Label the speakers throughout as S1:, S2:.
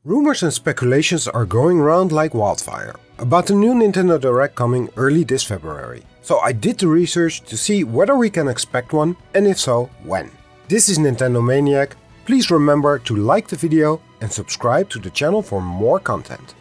S1: Rumors and speculations are going around like wildfire about the new Nintendo Direct coming early this February. So I did the research to see whether we can expect one, and if so, when. This is Nintendo Maniac. Please remember to like the video and subscribe to the channel for more content.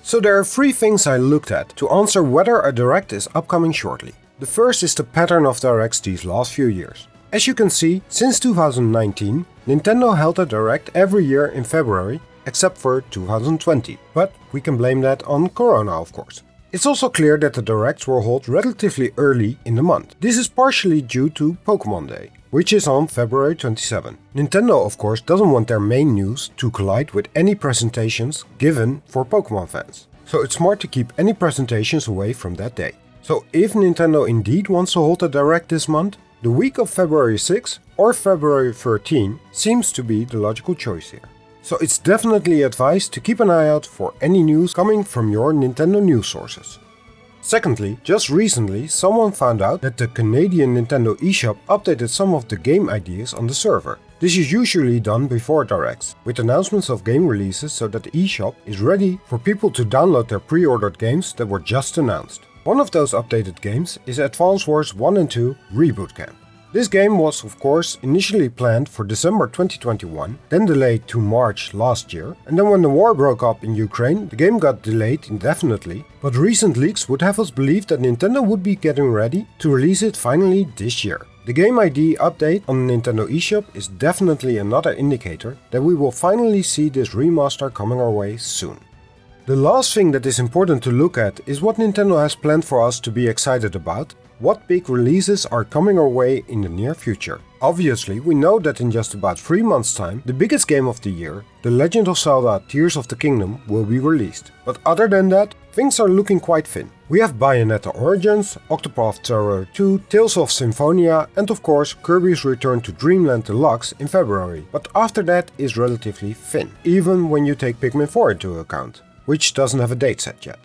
S1: So there are three things I looked at to answer whether a Direct is upcoming shortly. The first is the pattern of Directs these last few years. As you can see, since 2019, Nintendo held a Direct every year in February, except for 2020, but we can blame that on Corona, of course. It's also clear that the Directs were held relatively early in the month. This is partially due to Pokémon Day, which is on February 27. Nintendo, of course, doesn't want their main news to collide with any presentations given for Pokémon fans. So it's smart to keep any presentations away from that day. So if Nintendo indeed wants to hold a Direct this month, the week of February 6 or February 13 seems to be the logical choice here. So it's definitely advised to keep an eye out for any news coming from your Nintendo news sources. Secondly, just recently someone found out that the Canadian Nintendo eShop updated some of the game ideas on the server. This is usually done before Directs, with announcements of game releases so that the eShop is ready for people to download their pre-ordered games that were just announced. One of those updated games is Advance Wars 1 and 2 Reboot Camp. This game was, of course, initially planned for December 2021, then delayed to March last year, and then when the war broke up in Ukraine, the game got delayed indefinitely, but recent leaks would have us believe that Nintendo would be getting ready to release it finally this year. The Game ID update on the Nintendo eShop is definitely another indicator that we will finally see this remaster coming our way soon. The last thing that is important to look at is what Nintendo has planned for us to be excited about. What big releases are coming our way in the near future? Obviously, we know that in just about 3 months' time, the biggest game of the year, The Legend of Zelda Tears of the Kingdom, will be released. But other than that, things are looking quite thin. We have Bayonetta Origins, Octopath Traveler 2, Tales of Symphonia, and of course Kirby's Return to Dreamland Deluxe in February. But after that is relatively thin, even when you take Pikmin 4 into account, which doesn't have a date set yet.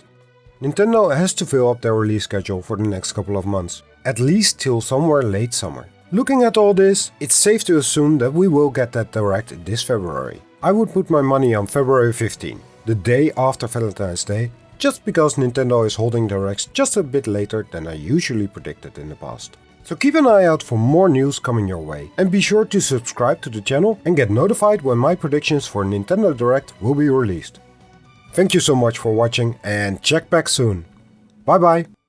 S1: Nintendo has to fill up their release schedule for the next couple of months, at least till somewhere late summer. Looking at all this, it's safe to assume that we will get that Direct this February. I would put my money on February 15, the day after Valentine's Day, just because Nintendo is holding Directs just a bit later than I usually predicted in the past. So keep an eye out for more news coming your way, and be sure to subscribe to the channel and get notified when my predictions for Nintendo Direct will be released. Thank you so much for watching and check back soon. Bye bye!